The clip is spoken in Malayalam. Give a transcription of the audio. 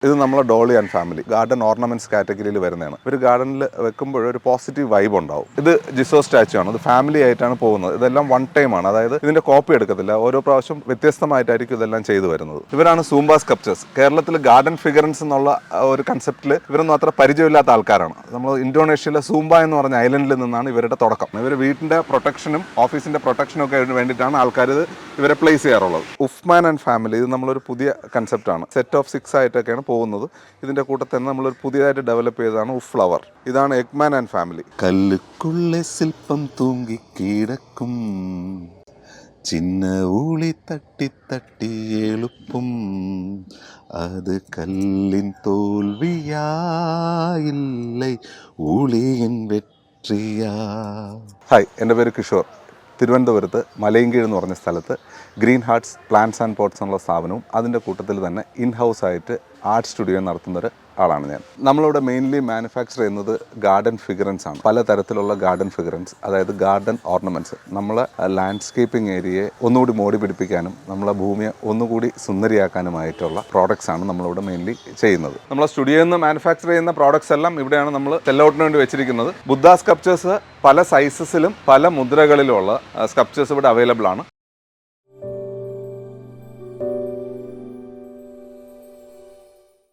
ഇത് നമ്മളെ Dolly and family garden ornaments കാറ്റഗറിയിൽ വരുന്നതാണ്. ഒരു ഗാർഡനിൽ വെക്കുമ്പോൾ ഒരു പോസിറ്റീവ് വൈബ് ഉണ്ടാവും. ഇത് ജിസോ സ്റ്റാച്ചു ആണ്. ഇത് ഫാമിലി ആയിട്ടാണ് പോകുന്നത്. ഇതെല്ലാം വൺ ടൈം ആണ്, അതായത് ഇതിന്റെ കോപ്പി എടുക്കത്തില്ല. ഓരോ പ്രാവശ്യം വ്യത്യസ്തമായിട്ടായിരിക്കും ഇതെല്ലാം ചെയ്തു വരുന്നത്. ഇവരാണ് സൂംബ സ്കൾപ്ചേഴ്സ്. കേരളത്തിൽ ഗാർഡൻ ഫിഗറൻസ് എന്നുള്ള ഒരു കൺസെപ്റ്റിൽ ഇവരൊന്നും അത്ര പരിചയമില്ലാത്ത ആൾക്കാരാണ്. നമ്മൾ ഇന്തോനേഷ്യയിലെ സൂംബ എന്ന് പറഞ്ഞ ഐലൻഡിൽ നിന്നാണ് ഇവരുടെ തുടക്കം. ഇവർ വീടിന്റെ പ്രൊട്ടക്ഷനും ഓഫീസിന്റെ പ്രൊട്ടക്ഷനും ഒക്കെ വേണ്ടിയിട്ടാണ് ആൾക്കാർ ഇവരെ പ്ലേസ് ചെയ്യാറുള്ളത്. ഉഫ്മാൻ ആൻഡ് ഫാമിലി ഇത് നമ്മളൊരു പുതിയ കൺസെപ്റ്റാണ്. സെറ്റ് ഓഫ് 6 ആയിട്ടൊക്കെയാണ് പോകുന്നത്. ഇതിന്റെ കൂട്ടത്തിൽ തന്നെ നമ്മളൊരു പുതിയതായിട്ട് ഡെവലപ്പ് ചെയ്തതാണ് ഉഫ് ഫ്ലവർ. ഇതാണ് എഗ്മാൻ ആൻഡ് ഫാമിലി. കല്ലുക്കുള്ള ശില്പം തൂങ്ങി കിടക്കും, ചിന്ന ഊളി തട്ടി തട്ടി എളുപ്പം, അത് കല്ലിൻ തോൽവിയായില്ലേ ഊളിയൻ വെട്രിയാ. ഹായ്, എൻ്റെ പേര് കിഷോർ. തിരുവനന്തപുരത്ത് മലയൻകീഴ് എന്ന് പറഞ്ഞ സ്ഥലത്ത് green hearts plants and pots എന്നുള്ള സ്ഥാപനവും അതിൻ്റെ കൂട്ടത്തിൽ തന്നെ ഇൻ ഹൗസ് ആയിട്ട് ആർട്ട് സ്റ്റുഡിയോ നടത്തുന്നൊരു ആളാണ് ഞാൻ. നമ്മളിവിടെ മെയിൻലി മാനുഫാക്ചർ ചെയ്യുന്നത് ഗാർഡൻ ഫിഗറൻസ് ആണ്. പലതരത്തിലുള്ള ഗാർഡൻ ഫിഗറൻസ്, അതായത് ഗാർഡൻ ഓർണമെൻറ്റ്സ്. നമ്മളെ ലാൻഡ്സ്കേപ്പിംഗ് ഏരിയയെ ഒന്നുകൂടി മോടി പിടിപ്പിക്കാനും നമ്മളെ ഭൂമിയെ ഒന്നുകൂടി സുന്ദരിയാക്കാനുമായിട്ടുള്ള പ്രോഡക്ട്സ് ആണ് നമ്മളിവിടെ മെയിൻലി ചെയ്യുന്നത്. നമ്മളെ സ്റ്റുഡിയോയിൽ നിന്ന് മാനുഫാക്ചർ ചെയ്യുന്ന പ്രോഡക്ട്സ് എല്ലാം ഇവിടെയാണ് നമ്മൾ സെല്ലൗട്ടിന് വേണ്ടി വെച്ചിരിക്കുന്നത്. ബുദ്ധ സ്കൾപ്ചേഴ്സ് പല സൈസസിലും പല മുദ്രകളിലുമുള്ള സ്കൾപ്ചേഴ്സ് ഇവിടെ അവൈലബിൾ ആണ്.